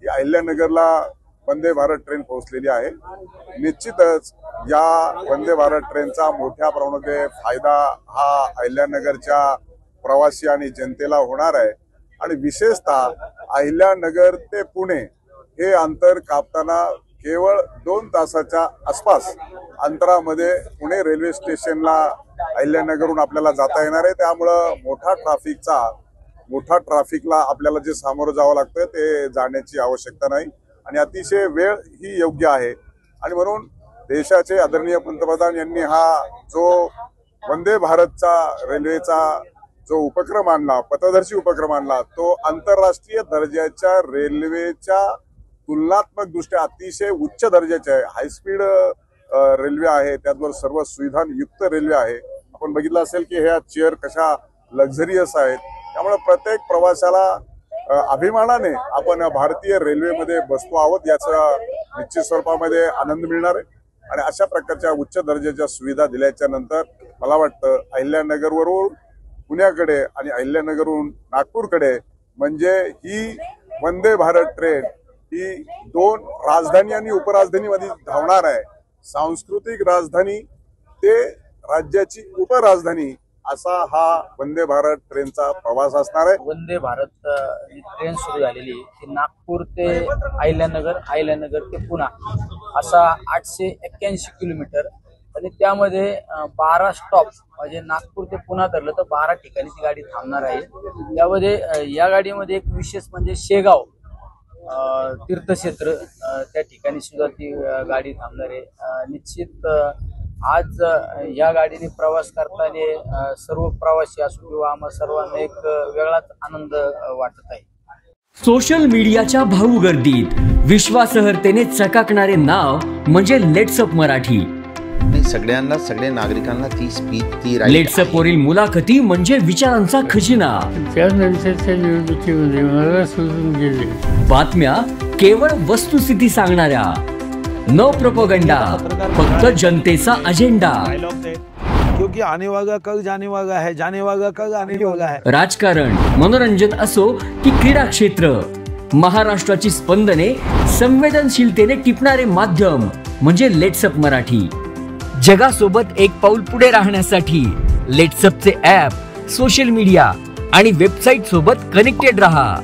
की अहिल्यानगरला वंदे भारत ट्रेन पोहोचलेली आहे। निश्चितच या वंदे भारत ट्रेनचा मोठ्या प्रमाणामध्ये फायदा हा अहिल्यानगरच्या प्रवासी आणि जनतेला होणार आहे आणि विशेषतः अहिल्यानगर ते पुणे हे अंतर कापताना केवळ 2 तासाच्या आसपास अंतरामध्ये पुणे रेल्वे स्टेशनला अहिल्यानगरहून आपल्याला जाता येणार आहे। त्यामुळे मोठा ट्रॅफिकला आपल्याला जे सामोरं जावं लागतं ते जाण्याची आवश्यकता नाही आणि अतिशय वेळ ही योग्य आहे आणि म्हणून देशाचे आदरणीय पंतप्रधान यांनी हा जो वंदे भारतचा रेल्वेचा जो उपक्रम आणला, पथदर्शी उपक्रम आणला, तो आंतरराष्ट्रीय दर्जाच्या रेल्वेच्या तुलनात्मक दृष्ट्या अतिशय उच्च दर्जाचे आहे। हायस्पीड रेल्वे आहे, त्याचबरोबर सर्व सुविधांयुक्त रेल्वे आहे। आपण बघितलं असेल की ह्या चेअर कशा लक्झरियस आहेत, त्यामुळे प्रत्येक प्रवाशाला अभिमानाने आपण भारतीय रेल्वेमध्ये बसतो आहोत याचा निश्चित स्वरूपामध्ये आनंद मिळणार आहे आणि अशा प्रकारच्या उच्च दर्जाच्या सुविधा दिल्याच्या नंतर मला वाटतं अहिल्यानगरवरून पुण्याकडे आणि अहिल्यानगरहून नागपूरकडे म्हणजे ही वंदे भारत ट्रेन ही 2 राजधानी आणि उपराजधानीमध्ये धावणार आहे। सांस्कृतिक राजधानी ते राज्याची उपराजधानी असा हा वंदे भारत ट्रेनचा प्रवास असणार आहे। वंदे भारत ही ट्रेन सुरू झालेली ती नागपूर ते अहिल्यानगर, अहिल्यानगर ते पुणे असा 881 किलोमीटर आणि त्यामध्ये 12 स्टॉप म्हणजे नागपूर ते पुणे धरलं तर 12 ठिकाणी ती गाडी थांबणार आहे। त्यामध्ये या गाडीमध्ये एक विशेष म्हणजे शेगाव तीर्थक्षेत्र त्या ठिकाणी सुद्धा ती गाडी थांबणार आहे। निश्चित आज या गाडीने प्रवास करताना सर्व प्रवासी असो किंवा आम्हा सर्वांना एक वेगळाच आनंद वाटत आहे। सोशल मीडियाच्या भाऊ गर्दीत विश्वासार्हतेने चकाकणारे नाव म्हणजे लेट्सअप मराठी। सगळ्यांना, सगळ्या नागरिकांना ती स्पीच ती लेट्सअप वरील मुलाखती म्हणजे विचारांचा खजिना। त्यानंतरच्या निवडणुकीमध्ये मला सोडून गेले बातम्या केवळ वस्तुस्थिती सांगणाऱ्या, न प्रोपगंडा, फक्त जनतेचा अजेंडा। क्योंकि आने वाला कल जाने वाला है, जाने वाला कल आने वाला है। राजकारण, मनोरंजन असो की क्रीडा क्षेत्र, महाराष्ट्राची स्पंदने संवेदनशीलतेने टिपणारे माध्यम म्हणजे लेट्सअप मराठी। जगासोबत एक पाऊल पुढे राहण्यासाठी लेट्सअपचे ॲप, सोशल मीडिया आणि वेबसाईट सोबत कनेक्टेड रहा।